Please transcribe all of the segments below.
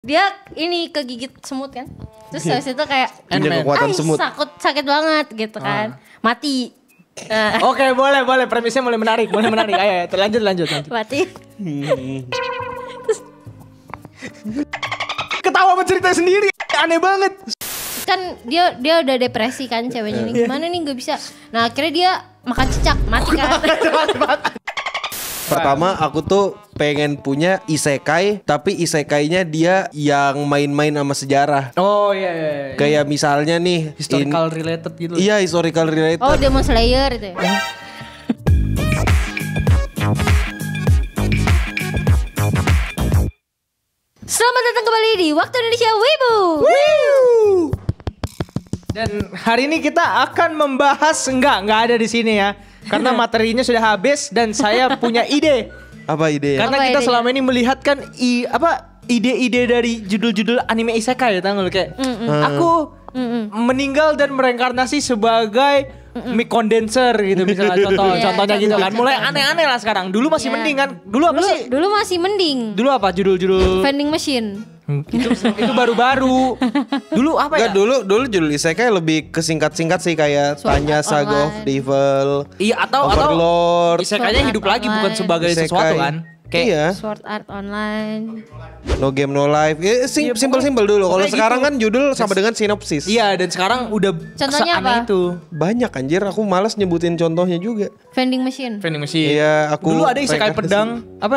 Dia ini kegigit semut kan. Terus habis itu kayak Punya kekuatan semut. sakit banget gitu kan. Mati. Oke, boleh. Premisnya mulai menarik. Ayo, lanjut. Mati. Ketawa sama cerita sendiri. Aneh banget. Kan dia udah depresi kan ceweknya nih. Gimana nih gak bisa. Nah akhirnya dia makan cicak. Mati kan. Pertama aku tuh pengen punya isekai, tapi isekainya dia yang main-main sama sejarah. Oh iya. Kayak misalnya nih Historical related gitu. Iya, historical related. Oh Demon Slayer itu ya. Selamat datang kembali di Waktu Indonesia Wibu. Dan hari ini kita akan membahas enggak ada di sini ya. Karena materinya sudah habis dan saya punya ide. Apa ide? Karena Apa kita idenya? selama ini melihat kan ide-ide dari judul-judul anime isekai ya, tahu kayak aku meninggal dan mereinkarnasi sebagai mic condenser gitu misalnya contohnya gitu kan. Mulai aneh-aneh lah sekarang. Dulu masih mending kan. Dulu apa sih? Dulu masih mending. Dulu apa judul-judul? Vending machine. Itu baru-baru. Dulu apa ya? Enggak, dulu judul isekai lebih kesingkat-singkat sih kayak Sword Tanya Art Saga of Online. Devil. Iya atau Overlord. isekainya Sword hidup Art lagi bukan Online. sebagai Isekai. sesuatu kan. Kayak Iya. Sword Art Online. No Game No Life. Iya, Simpel-simpel dulu. Kalau pokoknya sekarang gitu. kan judul sama dengan sinopsis. Iya, dan sekarang udah Contohnya seaneh apa? itu. Banyak anjir, aku malas nyebutin contohnya juga. Vending machine. Vending machine. Iya, aku Dulu ada isekai reinkarnasi. pedang,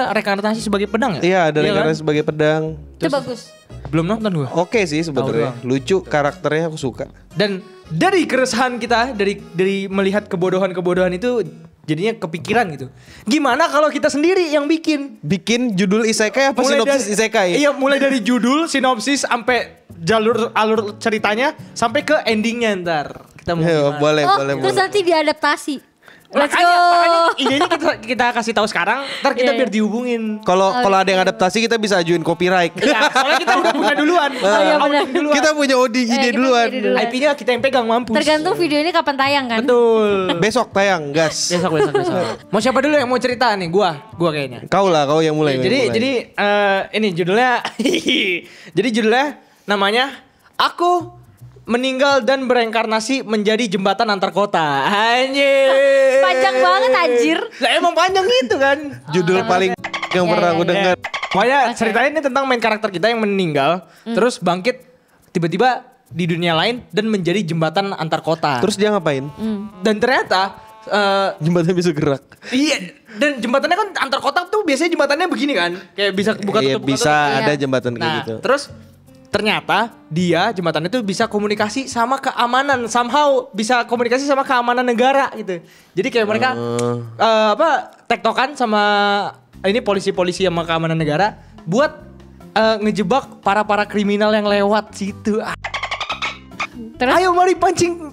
reinkarnasi sebagai pedang ya? Iya, ada kan? reinkarnasi sebagai pedang. Itu bagus. Belum nonton gua. Oke sih sebenarnya. Lucu karakternya, aku suka. Dan dari keresahan kita, dari melihat kebodohan-kebodohan itu jadinya kepikiran gitu. Gimana kalau kita sendiri yang bikin? Bikin judul isekai apa sinopsis isekai? Iya, mulai dari judul, sinopsis sampai alur ceritanya sampai ke endingnya ntar. Kita mau Iya, gimana? boleh. Terus nanti diadaptasi. Let's go. Makanya idenya kita kasih tahu sekarang, ntar kita Iya, biar dihubungin. Kalau ada yang adaptasi kita bisa ajuin copyright. Iya, soalnya kita udah punya duluan. iya, benar. Outing duluan. Kita punya ide kita duluan. punya ide duluan. IP-nya kita yang pegang mampus. Tergantung video ini kapan tayang kan. Betul. Besok tayang, gas. Besok. Mau siapa dulu yang mau cerita nih? Gua kayaknya. Kau yang mulai. Jadi ini judulnya jadi judulnya namanya Aku Meninggal dan Bereinkarnasi Menjadi Jembatan Antar Kota. Anjir. Panjang banget anjir. Lah emang panjang gitu kan. Judul paling yang pernah aku dengar. Pokoknya ceritanya ini tentang main karakter kita yang meninggal terus bangkit tiba-tiba di dunia lain dan menjadi jembatan antar kota. Terus dia ngapain? Dan ternyata Jembatannya bisa gerak. iya, dan jembatannya kan antar kota tuh biasanya jembatannya begini kan. Kayak bisa buka Iya, tutup. bisa ada Iya. jembatan kayak Nah, gitu. terus ternyata dia jembatannya itu bisa komunikasi sama keamanan, somehow bisa komunikasi sama keamanan negara gitu. Jadi kayak mereka tektokan sama ini polisi-polisi sama keamanan negara buat ngejebak para kriminal yang lewat situ. Terus Ayo mari pancing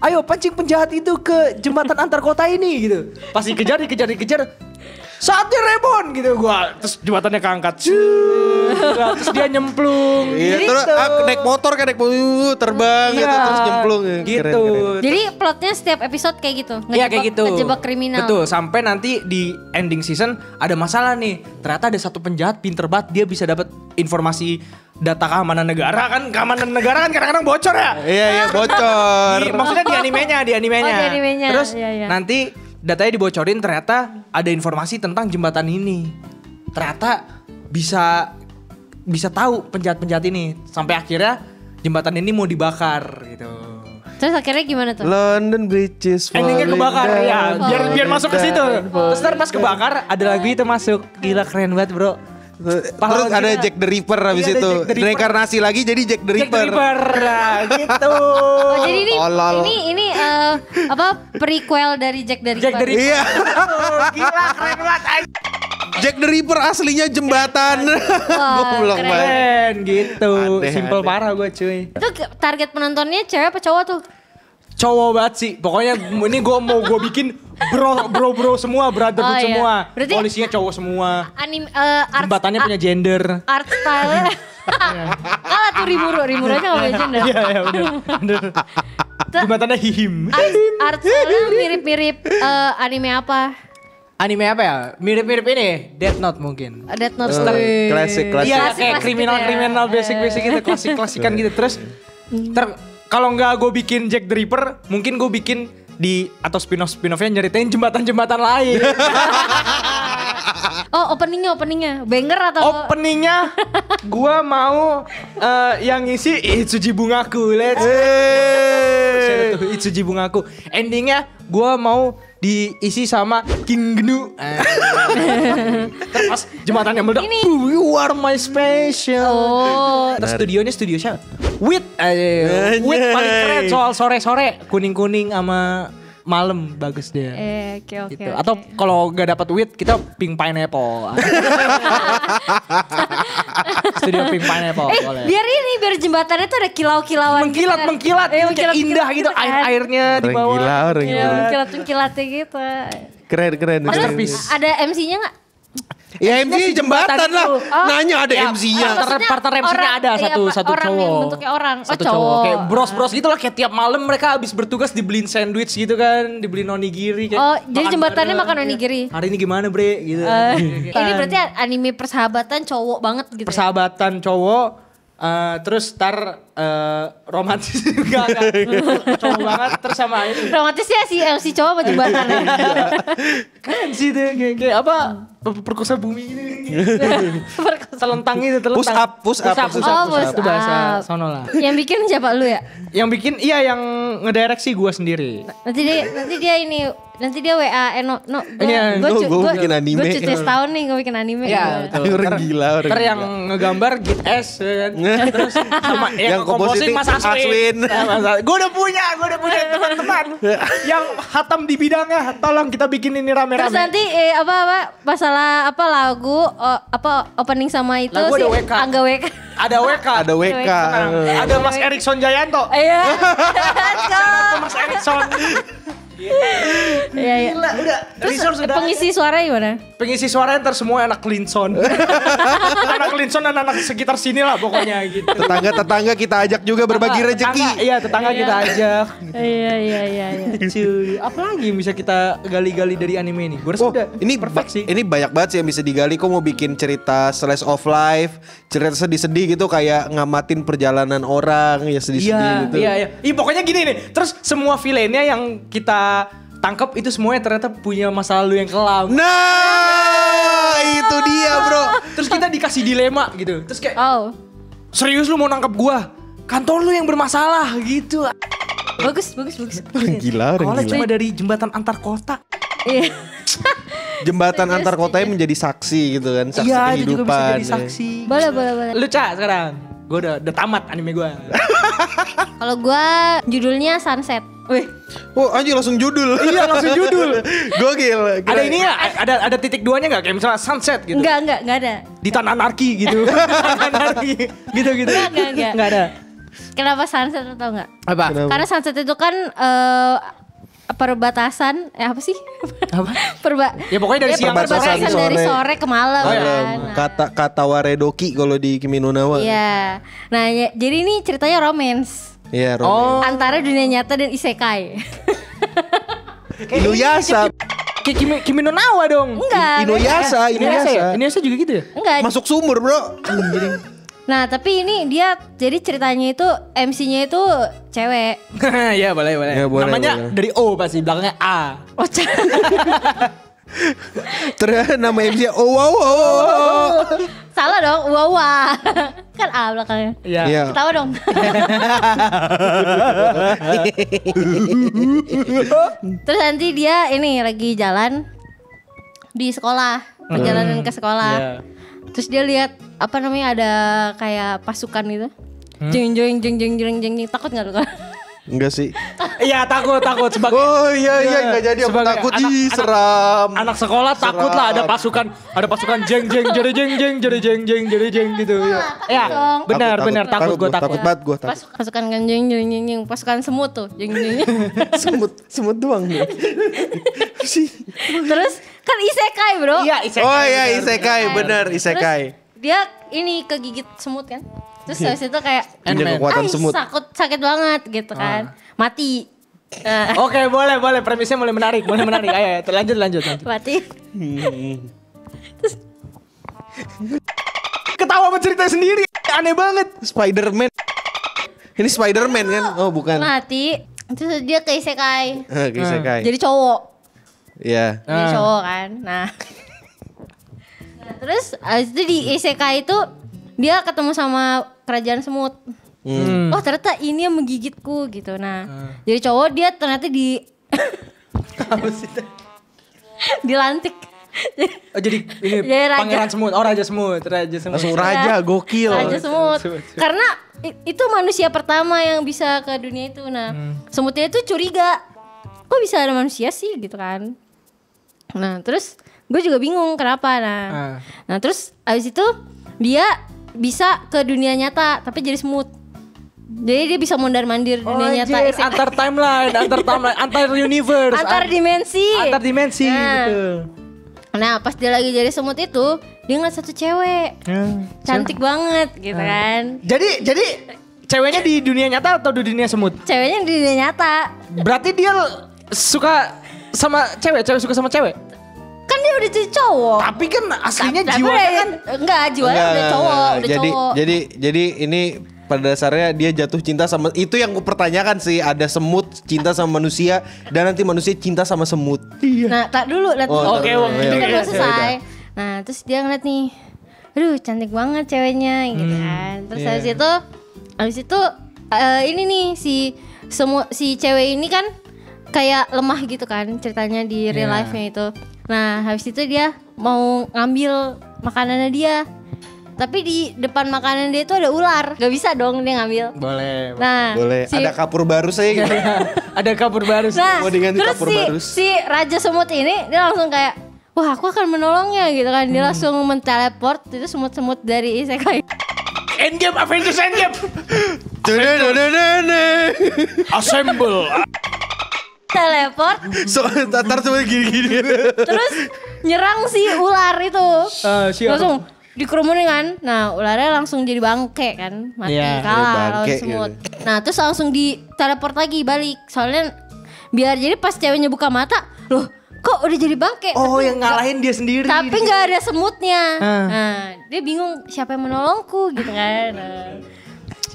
Ayo pancing penjahat itu ke jembatan antar kota ini gitu. Pas dikejar. Saatnya Rebon gitu gua. Terus jembatannya keangkat. Terus dia nyemplung. Iya, gitu. terus naik motor kan terbang Iya, gitu, terus nyemplung. gitu. Keren. jadi plotnya setiap episode kayak gitu. Iya kayak gitu. Ngejebak kriminal. Betul, sampai nanti di ending season ada masalah nih. Ternyata ada satu penjahat pinter banget, dia bisa dapat informasi data keamanan negara kan. Keamanan negara kan kadang-kadang bocor ya. Iya, bocor. Maksudnya di animenya. Oh, di animenya. Terus Iya. nanti datanya dibocorin, ternyata ada informasi tentang jembatan ini. Ternyata bisa tahu penjahat-penjahat ini. Sampai akhirnya jembatan ini mau dibakar gitu. Terus akhirnya gimana tuh? London Bridges Endingnya kebakar ya, biar masuk ke situ. down. Terus ntar pas kebakar ada lagu itu masuk. Gila keren banget bro. Terus ada Jack the Ripper habis Iya, ada itu. Jack the Ripper. Reinkarnasi lagi jadi Jack the Jack the Ripper. Ripper nah, gitu. Oh, jadi Tolol. ini prequel dari Jack the Ripper. Jack the Ripper. Iya. Gila keren banget. Jack the Ripper aslinya jembatan. Goblok keren. banget. Keren gitu. Aneh, Simple aneh. parah gue cuy. Itu target penontonnya cewek apa cowok tuh? Cowok banget sih. Pokoknya ini gue bikin bro semua, brotherhood Oh, iya. semua. Berarti- Polisinya cowok semua. Art Jembatannya punya gender. art style. Kalah tuh Rimuro aja gak punya gender. Iya bener. Jembatannya hihim. Art style mirip-mirip anime apa? Anime apa ya? Mirip-mirip ini, Death Note mungkin. Death Note. Klasik. Iya, Klasik kayak kriminal basic gitu, klasik-klasikan gitu. Terus kalau nggak gue bikin Jack the Ripper, mungkin gue bikin atau spin-offnya nyeritain jembatan-jembatan lain. Oh, openingnya banger atau Openingnya gue mau yang ngisi Itsuji Bungaku. Itsuji Bungaku. Endingnya gue mau diisi sama King Gnu. Terus jembatannya meledak. You are my special. Oh. Terus studio siapa? Wit paling keren soal sore-sore kuning-kuning sama malam bagus dia. Oke. Gitu. Atau kalau gak dapat wit kita Pink Pineapple. Studio Pink Pineapple boleh. Biar jembatannya tuh ada kilau-kilauan. Mengkilat, kayak indah gitu airnya di bawah. Mengkilat-mengkilatnya gitu. Keren. Masterpiece. Ada MC-nya nggak? Ya MC jembatan lah. Nanya ada MC-nya. Partner MC-nya ada satu orang cowok. yang bentuknya orang. Satu cowok. cowok. Kayak bros gitu lah. Kayak tiap malam mereka habis bertugas dibeliin sandwich gitu kan. Dibeliin onigiri. Jadi jembatannya makan onigiri. Hari ini gimana bre? Gitu. Ini berarti anime persahabatan cowok banget gitu. Persahabatan cowok. Terus romantis juga kan. Cowok banget. Terus sama ini. Romantisnya si cowok sama jembatannya. Keren sih tuh. Kayak apa. Perkosa bumi gitu. Telentang itu. Push up. Itu bahasa sono lah. Yang bikin siapa lu ya? Yang bikin yang ngedirect sih gue sendiri. Nanti dia WA Gue bikin anime. Gue cuti setahun nih gue bikin anime. Iya betul. Orang gila. Yang ngegambar Git S kan. Terus sama yang komposisi Mas Aswin. Gue udah punya teman-teman yang hatam di bidangnya. Tolong kita bikin ini rame-rame. Terus nanti masalah lagu opening sama itu lagu sih ada WK. Angga WK. Ada WK. Ada Mas Erikson Jayanto. Iya. Mas Erikson. Iya. Udah. Terus pengisi suara gimana? Pengisi suara ntar semua anak Linson. Anak Linson dan anak sekitar sini lah pokoknya gitu. Tetangga kita ajak juga berbagi rezeki. Iya, tetangga kita ajak. Iya. Cuy, apa lagi yang bisa kita gali-gali dari anime ini? Gue rasa udah ini perfect sih. Ini banyak banget sih yang bisa digali. Kok mau bikin cerita slice of life, cerita sedih-sedih gitu kayak ngamatin perjalanan orang ya sedih-sedih gitu. Iya. Pokoknya gini nih. Terus semua villainnya yang kita tangkap itu semuanya ternyata punya masa lalu yang kelam. Nah, itu dia, Bro. Terus kita dikasih dilema gitu. Terus kayak serius lu mau nangkep gua? Kantor lu yang bermasalah gitu. Bagus. Gila. Kalau cuma dari jembatan antar kota. Iya. Jembatan antar kotanya menjadi saksi gitu kan, saksi kehidupan. kehidupan. Itu juga bisa jadi saksi. Boleh. Lu Ca sekarang. Gue udah tamat anime gue. Kalau gue judulnya Sunset. Wih. Oh anjir langsung judul. Iya langsung judul. Gokil. Ada ini ya? Ada titik duanya gak? Kayak misalnya Sunset gitu. Enggak ada. Di Tanah Anarki gitu. Anarki. Gitu. Enggak ada. Kenapa Sunset lo tau gak? Apa? Karena Sunset itu kan perbatasan apa sih? Apa? Ya pokoknya dari siang ke perbatasan sore. dari sore ke malam kan. Kata waredoki kalau di Kimi no Na wa. Iya. Nah, jadi ini ceritanya romance. Iya, romance. Antara dunia nyata dan isekai. Inuyasha. Kayak Kimi no Na wa dong. Enggak. Inuyasha. Inuyasha juga gitu ya? Enggak. Masuk sumur, Bro. Nah, tapi ini dia jadi ceritanya itu MC-nya itu cewek. Iya, boleh. Ya, boleh, Namanya boleh. dari O pasti, belakangnya A. Oh, Terus nama MC-nya wow. salah dong. Wawa. Kan A belakangnya. Iya. Ketawa dong. Terus nanti dia ini lagi jalan di sekolah, perjalanan ke sekolah. Iya. Terus dia lihat apa namanya ada kayak pasukan gitu. Jeng. Takut enggak lu kan? Enggak sih. Iya takut sebagai. Oh iya enggak jadi aku Sebagai takut. anak- Ih, seram. Anak sekolah takut lah ada pasukan jeng gitu. Ya, benar takut gue takut. banget gue takut. Pasukan kan jeng. Pasukan semut tuh. Jeng. Semut doang nih. Terus kan isekai, Bro. Iya, isekai. Oh iya isekai, bener isekai. Dia ini kegigit semut kan. Terus habis itu kayak Punya kekuatan semut. sakit banget gitu kan. Mati. Oke, boleh. Premisnya mulai menarik. Ayo, lanjut. Mati. Ketawa sama cerita sendiri. Aneh banget. Spider-Man. Ini Spider-Man kan? Oh, bukan. Mati. Terus dia ke isekai. Isekai. Jadi cowok. Iya. Jadi cowok kan. Nah, terus abis itu di isekai itu dia ketemu sama kerajaan semut. Oh ternyata ini yang menggigitku gitu. Nah, jadi cowok dia ternyata dilantik. Oh jadi ini Jadi raja. pangeran semut, raja semut. Langsung raja, gokil. Raja semut. Karena itu manusia pertama yang bisa ke dunia itu. Nah, semutnya itu curiga. Kok bisa ada manusia sih gitu kan. Nah, terus gue juga bingung kenapa. Nah, terus abis itu dia bisa ke dunia nyata tapi jadi semut. Jadi dia bisa mondar-mandir dunia nyata. Antar timeline, antar universe, antar dimensi. Nah. Gitu. Nah, pas dia lagi jadi semut itu, dia ngeliat satu cewek. Cantik banget gitu kan. Jadi ceweknya di dunia nyata atau di dunia semut? Ceweknya di dunia nyata. Berarti dia suka sama cewek suka sama cewek. Kan dia udah jadi cowok. Tapi kan aslinya Tapi jiwanya kan enggak, jiwanya udah cowok, Jadi ini pada dasarnya dia jatuh cinta sama, itu yang gue pertanyakan sih, ada semut cinta sama manusia dan nanti manusia cinta sama semut. Nah, tak dulu lihat dulu. Oke, Itu kan belum selesai. Nah, terus dia ngeliat nih, aduh cantik banget ceweknya gitu kan. Terus habis itu ini nih si cewek ini kan kayak lemah gitu kan ceritanya di real life-nya itu. Nah, habis itu dia mau ngambil makanannya dia. Tapi di depan makanan dia itu ada ular. Gak bisa dong dia ngambil. Boleh. Nah, boleh. Ada kapur baru saya gitu. Ada kapur baru. Nah, mau diganti terus kapur baru. si raja semut ini dia langsung kayak, wah aku akan menolongnya gitu kan. Dia langsung menteleport itu semut-semut dari isekai. Endgame, Avengers Endgame. Assemble. Teleport. Tatar semua gini-gini. Terus nyerang si ular itu. Langsung dikerumunin kan. Nah, ularnya langsung jadi bangke kan. Mati kalah lawan semut. Gitu. Nah, terus langsung di teleport lagi balik. Soalnya biar jadi pas ceweknya buka mata, loh kok udah jadi bangke. Oh, yang ngalahin dia sendiri. Tapi gak ada semutnya. Nah, dia bingung siapa yang menolongku gitu kan.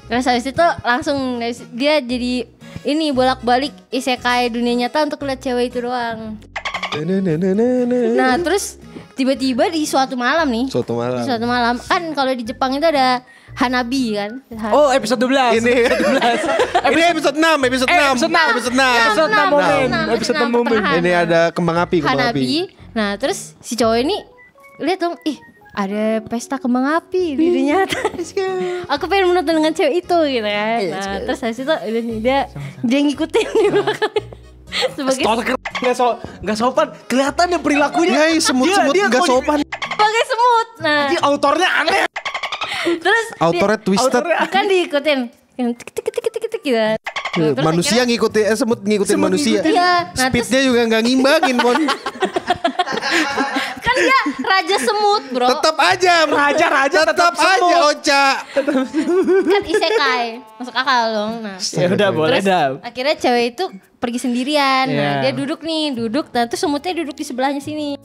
Terus habis itu langsung dia jadi ini bolak-balik isekai dunia nyata untuk lihat cewek itu doang. Nah, terus tiba-tiba di suatu malam kan kalau di Jepang itu ada Hanabi kan. Oh, episode 12. Ini episode 6. Episode 6 momen. Ini ada kembang api. Hanabi. Nah, terus si cowok ini lihat dong, ada pesta kembang api di dunia nyata. Aku pengen menonton dengan cewek itu gitu kan. Nah, terus habis itu dia ngikutin di belakang. Sebagai nggak sopan, kelihatan ya perilakunya. Semut-semut nggak sopan. Sebagai semut. Nah, jadi autornya aneh. Terus autornya twisted. Kan diikutin. Tik gitu. Manusia ngikutin semut ngikutin manusia. Iya. Nah, speednya juga nggak ngimbangin, Mon. Kan dia raja semut, bro. Tetap aja tetap aja Ocha. Kan isekai, masuk akal dong. Nah, ya udah boleh dah. Akhirnya cewek itu pergi sendirian. Nah, dia duduk. Nah, terus semutnya duduk di sebelahnya sini.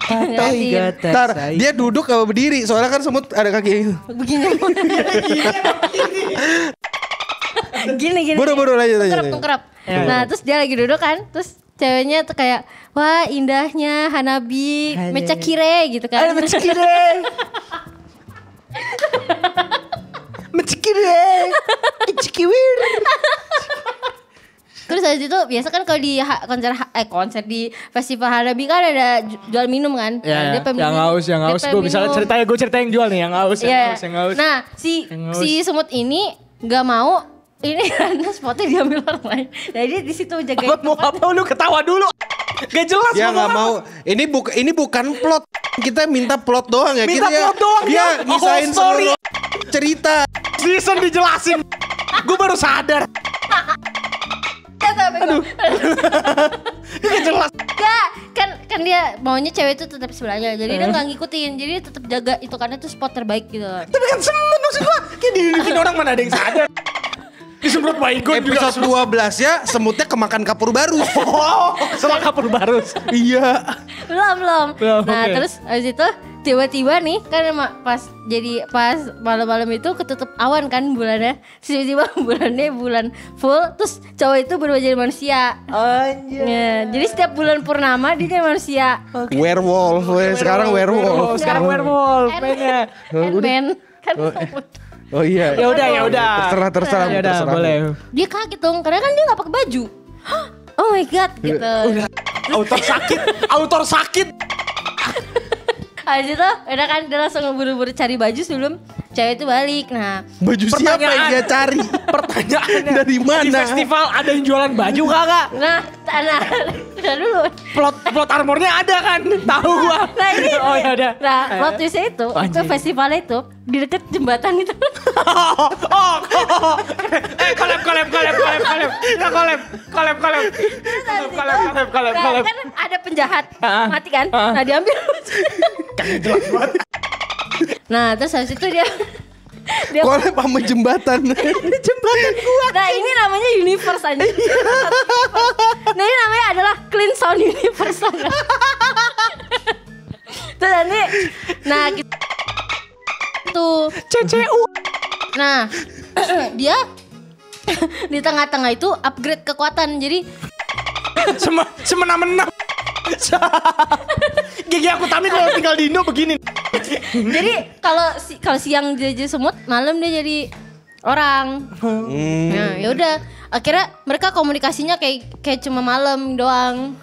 Ntar dia duduk apa berdiri? Soalnya kan semut ada kaki. Begini. Gini. Buru-buru lanjut. Tungkerap. Nah, terus dia lagi duduk kan, terus ceweknya tuh kayak, wah indahnya Hanabi, Mechakire gitu kan. Mechakire. Ichikiwir. Terus habis itu biasa kan kalau di konser di festival Hanabi kan ada jual minum kan. Ya, yang haus. Gue misalnya gue ceritain jual nih yang haus. Nah, si semut ini nggak mau ini karena spotnya diambil orang lain. Jadi di situ jagain. Mau apa lu ketawa dulu? Gak jelas. Ya nggak mau. Ini bukan plot. Kita minta plot doang ya. Minta plot doang. Dia ngisain seluruh cerita. Season dijelasin. Gue baru sadar. Aduh. Gak jelas. Gak, kan dia maunya cewek itu tetap sebelahnya. Jadi dia nggak ngikutin. Jadi dia tetap jaga itu karena itu spot terbaik gitu. Tapi kan semut maksud gue. Kayak dihidupin orang mana ada yang sadar. Disemprot baygon juga. Episode 12 ya semutnya kemakan kapur barus. Sama kapur barus. Iya. Belum. Nah, oke. terus habis itu tiba-tiba nih kan pas malam-malam itu ketutup awan kan bulannya. Tiba-tiba bulan full terus cowok itu berubah jadi manusia. Anjir. Ya, jadi setiap bulan purnama dia jadi manusia. Werewolf. Sekarang werewolf. Sekarang werewolf mainnya. Ant-Man kan. Oh iya. Ya udah. Terserah. Ya udah, boleh. Dia kaget dong karena kan dia nggak pakai baju. Oh my god gitu. Autor sakit. Habis itu udah kan dia langsung buru-buru cari baju sebelum cewek itu balik. Nah, Baju siapa yang dia cari? Pertanyaannya Dari mana? Di festival ada yang jualan baju kagak? nah dulu. Plot armornya ada kan? Tahu gua. Nah ini. Oh ya udah. Nah, plot twistnya itu Anjing. festival itu di deket jembatan itu. Collab. Nah, kan ada penjahat mati kan? Nah, diambil. Nah, terus habis itu dia Collab sama jembatan. jembatan gua. Nah, ini namanya universe aja. Nah, ini namanya adalah Clean Sound Universe. Terus nanti tuh CCU. nah dia di tengah-tengah itu upgrade kekuatan. Jadi Semena-mena. Gigi aku Tami kalau tinggal di Indo begini. jadi kalau siang dia jadi semut, malam dia jadi orang. Nah, ya udah akhirnya mereka komunikasinya kayak cuma malam doang.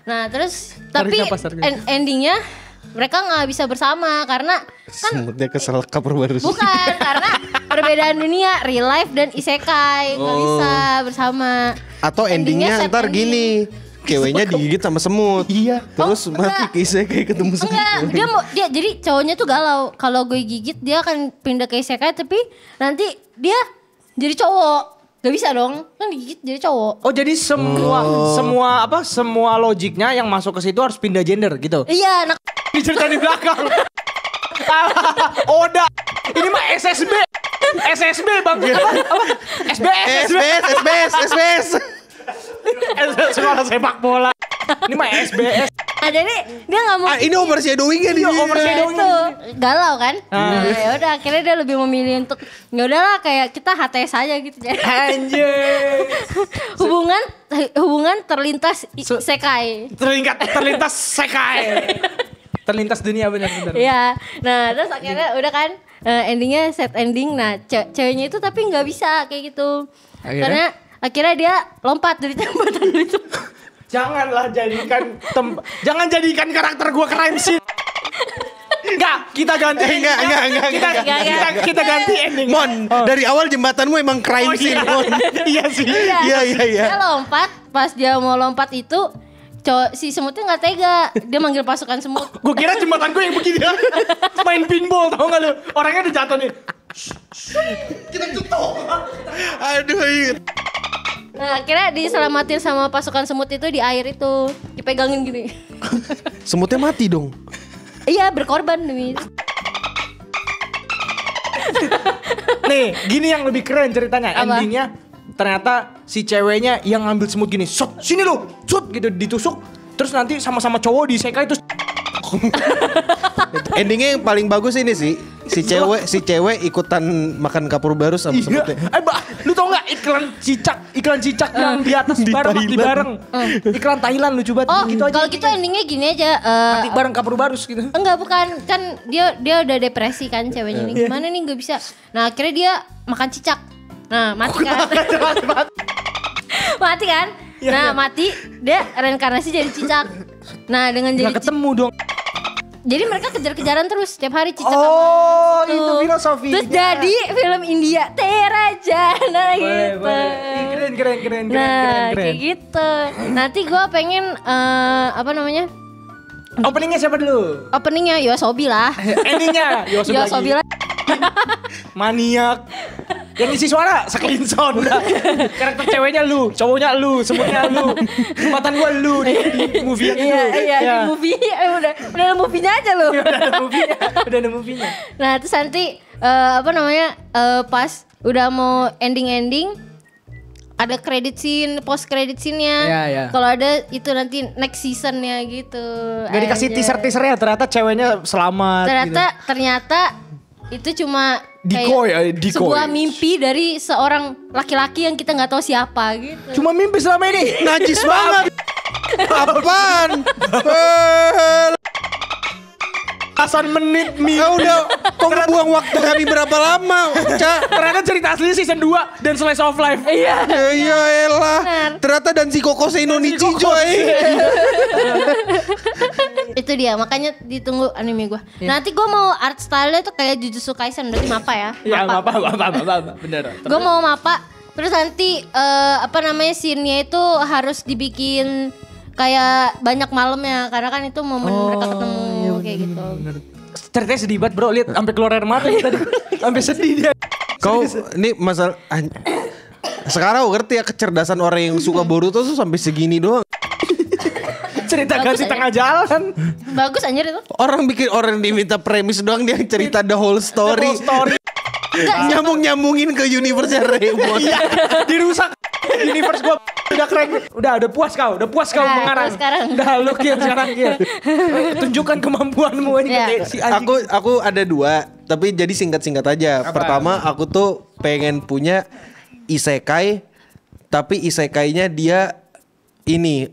Nah, terus tapi endingnya mereka nggak bisa bersama karena kan Semutnya kesel kapur barus. bukan karena perbedaan dunia real life dan isekai nggak bisa bersama. Atau endingnya sad ntar ending. gini. Ceweknya digigit sama semut. Iya. Terus mati enggak. ke isekai ketemu semut. Enggak, dia jadi cowoknya tuh galau. Kalau gue gigit dia akan pindah ke isekai tapi nanti dia jadi cowok. Gak bisa dong, kan digigit jadi cowok. Oh jadi semua logiknya yang masuk ke situ harus pindah gender gitu. Iya, nah Dicerita di belakang. Oda. Ini mah SSB bang. Apa? SBS. Sekolah sepak bola. Ini mah SBS. nah, jadi dia nggak mau Ini overshadowing ya Iya, overshadowing. itu galau kan. Nah, ya udah akhirnya dia lebih memilih untuk ya udahlah kayak kita HTS aja gitu. Jadi Anjir. hubungan terlintas isekai. Terlintas sekai. Terlintas dunia benar-benar. Iya. Nah, terus akhirnya udah kan endingnya set ending. Nah, ceweknya itu tapi nggak bisa kayak gitu. Akhirnya? Karena akhirnya dia lompat dari jembatan itu. Jangan jadikan karakter gua crime scene. Enggak, kita ganti. Enggak. Kita ganti ending. Mon, dari awal jembatanmu emang crime scene, Mon. Iya sih. Iya. Dia lompat, pas dia mau lompat itu si semutnya nggak tega, dia manggil pasukan semut. Gue kira jembatan gue yang begini. Main pinball tau gak lu? Orangnya udah jatuh nih. Kita tutup. Aduh, iya. Nah, akhirnya diselamatin sama pasukan semut itu di air itu, dipegangin gini. Semutnya mati dong. Iya, berkorban demi. Nih, gini yang lebih keren ceritanya. Apa? Endingnya ternyata si ceweknya yang ngambil semut gini, "Shot, sini lu." Shot gitu ditusuk. Terus nanti sama-sama cowok disekai terus Endingnya yang paling bagus ini sih. Si cewek ikutan makan kapur barus sama semutnya. Lu tau gak iklan cicak yang di atas bareng mati bareng. Iklan Thailand lucu banget. Oh, gitu aja. kalau gitu endingnya gini aja. Mati bareng kapur barus gitu. Enggak, bukan, kan dia udah depresi kan ceweknya ini. Gimana nih nggak bisa. Nah, akhirnya dia makan cicak. Nah, mati kan. Mati kan? Nah, mati, dia reinkarnasi jadi cicak. Nah, dengan jadi Gak ketemu dong. jadi mereka kejar-kejaran terus setiap hari cicak. Oh, sama itu filosofi. Terus jadi film India Terajana gitu. Keren. Nah, kayak gitu. Nanti gue pengen apa namanya? Openingnya siapa dulu? Openingnya Yoasobi lah. Endingnya Yoasobi lah. Maniak. Yang isi suara Sklinson. Karakter ceweknya lu, cowoknya lu, semutnya lu. Jembatan gua lu di movie yang itu. Iya, di movie. Udah ada movie-nya aja lu. Udah ada movie-nya. Nah, terus nanti apa namanya? Pas udah mau ending ada credit scene, post credit scene-nya. Iya. Kalau ada itu nanti next season-nya gitu. Gak dikasih Anjay. teaser-teasernya ternyata ceweknya selamat Ternyata itu cuma Decoy, decoy. sebuah mimpi dari seorang laki-laki yang kita nggak tahu siapa gitu. gitu. Cuma mimpi selama ini. Najis banget. Apaan? Belasan menit Ya udah, kok ngebuang waktu kami berapa lama, Ca? Ternyata cerita asli season 2 dan slice of life. Iya. Ya elah. Ternyata dan si Koko Senonichi coy. Itu dia, makanya ditunggu anime gua. Nanti gua mau art style-nya tuh kayak Jujutsu Kaisen, berarti mapa ya. Ya apa bener. Gua mau mapa. Terus nanti scene-nya itu harus dibikin kayak banyak malamnya karena kan itu momen mereka ketemu kayak gitu. Ceritanya sedih banget bro, lihat sampai keluar air mata tadi. Sampai sedih dia. Kau ini masalah sekarang aku ngerti ya kecerdasan orang yang suka Boruto tuh sampai segini doang. Cerita Bagus ganti aja. tengah jalan. Bagus anjir itu. Orang diminta premis doang, dia cerita the whole story. Nyambungin ke universe Remon. Iya, dirusak universe gua. Udah puas kau Nah, mengarang. sekarang. Udah lu Kiel sekarang Kiel. Tunjukkan kemampuanmu ini Iya. si anjing. Aku ada 2, tapi jadi singkat-singkat aja. Apa? Pertama, aku tuh pengen punya isekai, tapi isekainya dia ini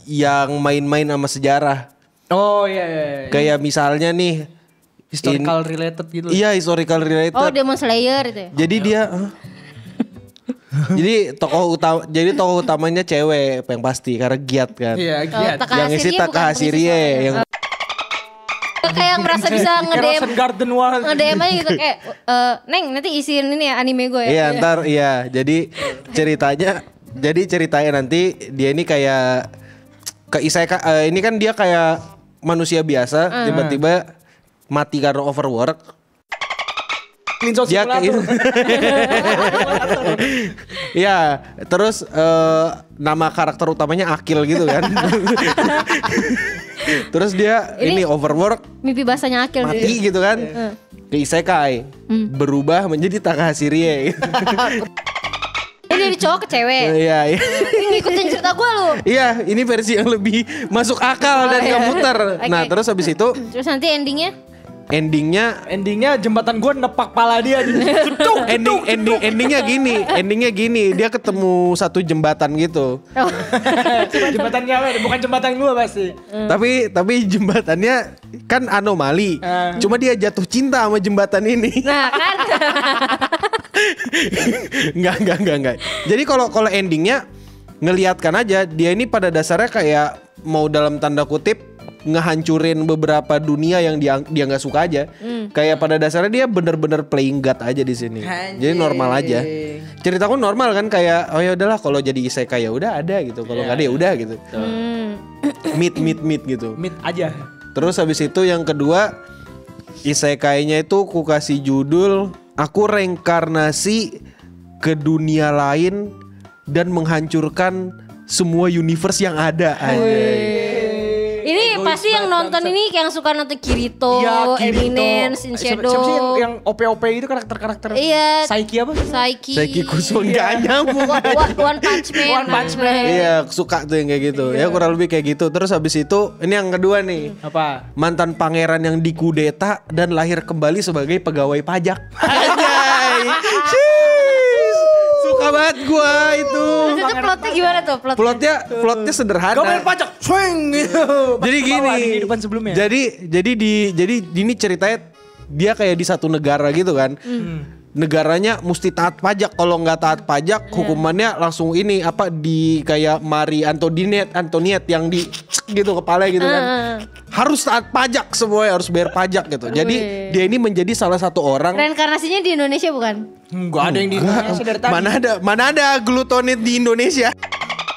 yang main-main sama sejarah. Oh iya. Kayak misalnya nih Historical related gitu. Iya, historical related. Oh, Demon Slayer itu ya. Jadi dia jadi tokoh utamanya cewek yang pasti karena giat kan. Iya, giat. Yang isi Takahashi Rie yang kayak merasa bisa nge-DM Erosion Garden Wall. nge-DM aja gitu kayak Neng nanti isiin ini ya anime gue ya. iya ntar iya. Jadi ceritanya nanti dia ini kayak ke isekai ini kan dia kayak manusia biasa tiba-tiba mati karena overwork. Linso Dia Simulator. Iya, terus nama karakter utamanya Akil gitu kan. Terus dia ini overwork, Mimpi basahnya Akil mati gitu kan. Ke isekai, berubah menjadi Takahashi Rie. Ini dari cowok ke cewek. Iya, iya. Ini ngikutin cerita gue lu. Iya, ini versi yang lebih masuk akal dan nggak muter. Nah, Oke. terus habis itu Terus nanti endingnya Endingnya jembatan gua nepak pala dia. endingnya gini, dia ketemu satu jembatan gitu. Jembatannya apa? Bukan jembatan gua pasti. Tapi jembatannya kan anomali. Cuma dia jatuh cinta sama jembatan ini. Nah kan. Enggak. Jadi kalau endingnya ngelihatkan aja dia ini pada dasarnya kayak mau dalam tanda kutip ngehancurin beberapa dunia yang dia nggak suka aja. Kayak pada dasarnya dia bener-bener playing God aja di sini. Jadi normal aja. Ceritaku normal kan kayak oh ya udahlah kalau jadi isekai ya udah ada gitu. Kalau nggak ada ya udah gitu. Meet gitu. Meet aja. Terus habis itu yang kedua isekainya itu ku kasih judul aku reinkarnasi ke dunia lain dan menghancurkan semua universe yang ada. Ini pasti yang nonton ini yang suka nonton Kirito, Eminence, Shadow. Siapa sih yang OP itu karakter-karakter? Iya. Saiki apa? Saiki Kusuo nggak nyambung. One Punch Man. One Punch Man. Iya suka tuh yang kayak gitu. Ya kurang lebih kayak gitu. Terus habis itu ini yang kedua nih. Apa? Mantan pangeran yang dikudeta dan lahir kembali sebagai pegawai pajak. Anjay. Suka banget gua itu. Terus itu plotnya gimana tuh? Plotnya sederhana. Gak bayar pajak, swing gitu. Jadi gini. Kehidupan sebelumnya. Jadi ini ceritanya dia kayak di satu negara gitu kan. Negaranya mesti taat pajak. Kalau nggak taat pajak, hukumannya langsung ini apa di kayak Marie Antoinette yang di gitu kepala gitu kan. Harus taat pajak semuanya, harus bayar pajak gitu. Jadi dia ini menjadi salah satu orang. Reinkarnasinya di Indonesia bukan? Enggak ada yang di Indonesia dari tadi. Mana ada glutonit di Indonesia?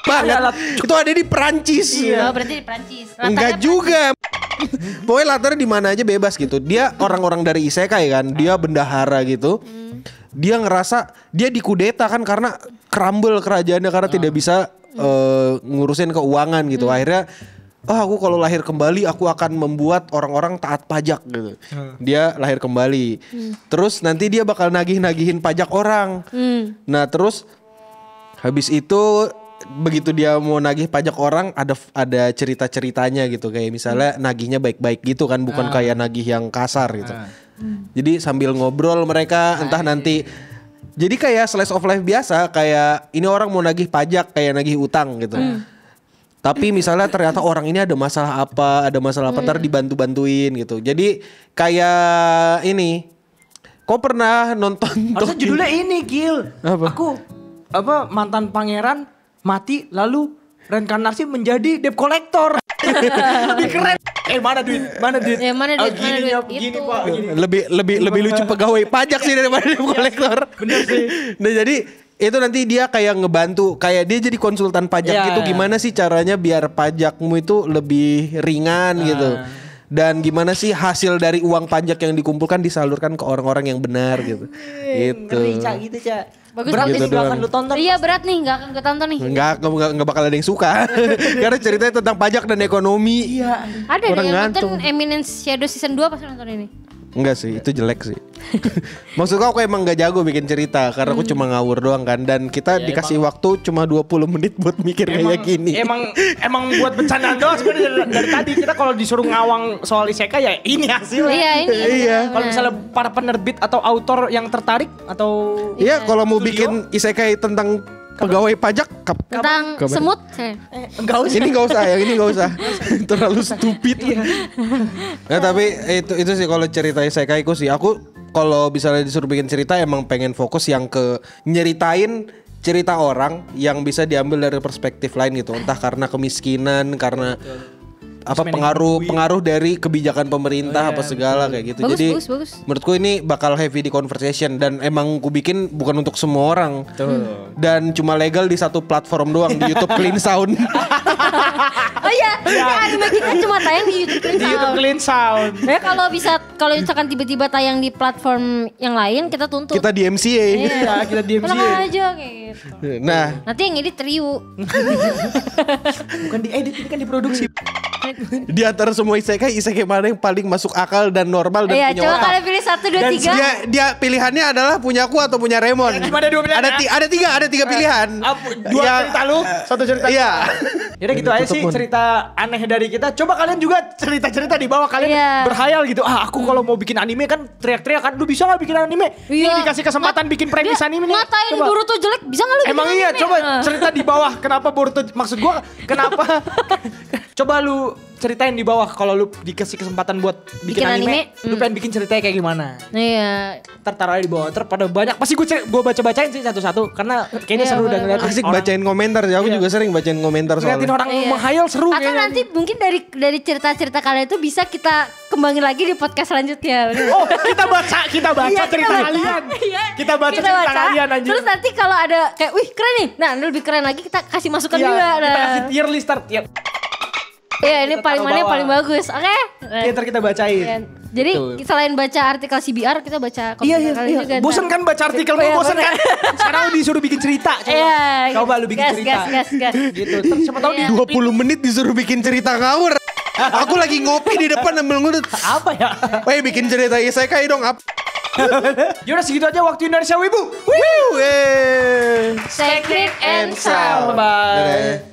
Banget. Itu ada di Perancis. Oh, berarti di Prancis. Enggak juga. Pokoknya latarnya di mana aja bebas gitu. Dia orang-orang dari isekai kan, dia bendahara gitu. Dia ngerasa dia dikudeta kan karena crumble kerajaannya karena tidak bisa ngurusin keuangan gitu. Akhirnya aku kalau lahir kembali aku akan membuat orang-orang taat pajak gitu. Dia lahir kembali. Terus nanti dia bakal nagih-nagihin pajak orang. Nah, terus habis itu begitu dia mau nagih pajak orang ada cerita-ceritanya gitu, kayak misalnya nagihnya baik-baik gitu kan, bukan kayak nagih yang kasar gitu. Jadi sambil ngobrol mereka entah nanti jadi kayak slice of life biasa, kayak ini orang mau nagih pajak kayak nagih utang gitu. Tapi misalnya ternyata orang ini ada masalah apa ntar dibantu-bantuin gitu. Jadi kayak ini. Kau pernah nonton Harusnya judulnya ini, Gil. Apa? Aku mantan pangeran mati lalu reinkarnasi menjadi debt collector. Lebih keren. Mana duit? Ya, mana duit? Mana duit? Gini, Itu. Pak, gini. Lebih lucu pegawai pajak sih daripada debt collector. Bener sih. Nah, jadi itu nanti dia kayak ngebantu, kayak dia jadi konsultan pajak gitu. Gimana sih caranya biar pajakmu itu lebih ringan gitu. Dan gimana sih hasil dari uang pajak yang dikumpulkan disalurkan ke orang-orang yang benar gitu. Gitu. Ngeri, Cak, gitu, Cak. Bagus, Berat bagus. nih, gak akan lu tonton. Iya berat nih, gak akan ketonton nih. Enggak bakal ada yang suka. Karena ceritanya tentang pajak dan ekonomi. Iya. Ada Orang yang ngantuk. nonton Eminence Shadow season 2 pas nonton ini. Enggak sih, itu jelek sih. Maksudku aku emang gak jago bikin cerita karena aku cuma ngawur doang kan, dan kita dikasih waktu cuma 20 menit buat mikir kayak gini. Emang buat bercandaan doang sebenarnya dari tadi kita kalau disuruh ngawang soal isekai ya ini hasilnya. Iya ini. Iya. Kalau misalnya para penerbit atau autor yang tertarik atau Iya, kalau mau bikin isekai tentang pegawai pajak tentang kabar? semut. enggak usah. Ini gak usah ya, ini gak usah. Terlalu stupid. Nah, tapi itu sih kalau cerita isekaiku sih. Aku kalau misalnya disuruh bikin cerita emang pengen fokus yang ke nyeritain cerita orang yang bisa diambil dari perspektif lain gitu. Entah karena kemiskinan, karena apa pengaruh dari kebijakan pemerintah apa segala kayak gitu. Bagus, Jadi bagus. menurutku ini bakal heavy di conversation dan emang ku bikin bukan untuk semua orang. Dan cuma legal di satu platform doang di YouTube Clean Sound. Oh iya, anime kita cuma tayang di YouTube Clean Di YouTube Sound. Clean Sound. Ya kalau misalkan tiba-tiba tayang di platform yang lain kita tuntut. Kita di MCA. Iya, kita di MCA. Tenang aja kayak gitu. Nah, Nanti yang edit Riu. Bukan diedit, ini kan diproduksi. di antara semua isekai mana yang paling masuk akal dan normal dan Iya, punya coba otak? kalian pilih 1, 2, Dan 3. dia pilihannya adalah punyaku atau punya Raymond. Gimana dua pilihan? Ada tiga pilihan. Dua Yang- cerita lu, satu cerita. Iya. Yaudah gitu aja sih cerita aneh dari kita. Coba kalian juga cerita-cerita di bawah, kalian Iya. berhayal gitu. Aku kalau mau bikin anime kan teriak-teriak kan. Lu bisa gak bikin anime? Iya. Ini dikasih kesempatan bikin premis anime nih. Ngatain Coba. Boruto jelek, bisa gak lu bikin Emang iya, anime? coba Nah. cerita di bawah. Kenapa Boruto? Maksud gua kenapa? Coba lu ceritain di bawah kalau lu dikasih kesempatan buat bikin Bikin anime, anime, lu pengen bikin ceritanya kayak gimana? Iya. Ntar taruh aja di bawah. Ntar pada banyak. Pasti gue baca-bacain sih satu-satu karena kayaknya Iya, seru dan ngeliatin Asik orang- bacain komentar. Aku Iya. juga sering bacain komentar ngeliatin soalnya. orang Iya. menghayal seru. Atau kayaknya. nanti mungkin dari cerita-cerita kalian itu bisa kita kembangin lagi di podcast selanjutnya. Oh, kita baca Iya, cerita baca. kalian. Iya, Kita baca cerita kalian anjir. Terus nanti kalau ada kayak wih keren nih. Nah, lebih keren lagi kita kasih masukan Iya, juga. kita Nah. kasih tier list start. Ya, Iya, ini kita paling taruh mana yang bawah. paling bagus. Oke. ntar kita bacain. Iya. Jadi Gitu. selain baca artikel CBR, kita baca komentar kalian juga. Bosan kan baca artikel Oh, iya, bosan kan? Sekarang lu disuruh bikin cerita. Coba. Iya. Coba lu bikin gas, cerita. Gas. Gitu. Terus siapa tahu Iya. di 20 menit disuruh bikin cerita ngawur. Aku lagi ngopi di depan ambil ngudut. apa ya? Woi, bikin cerita isekai dong. Yaudah segitu aja waktu Indonesia Wibu. Wih. Sacred and Sound. Bye. Dadah.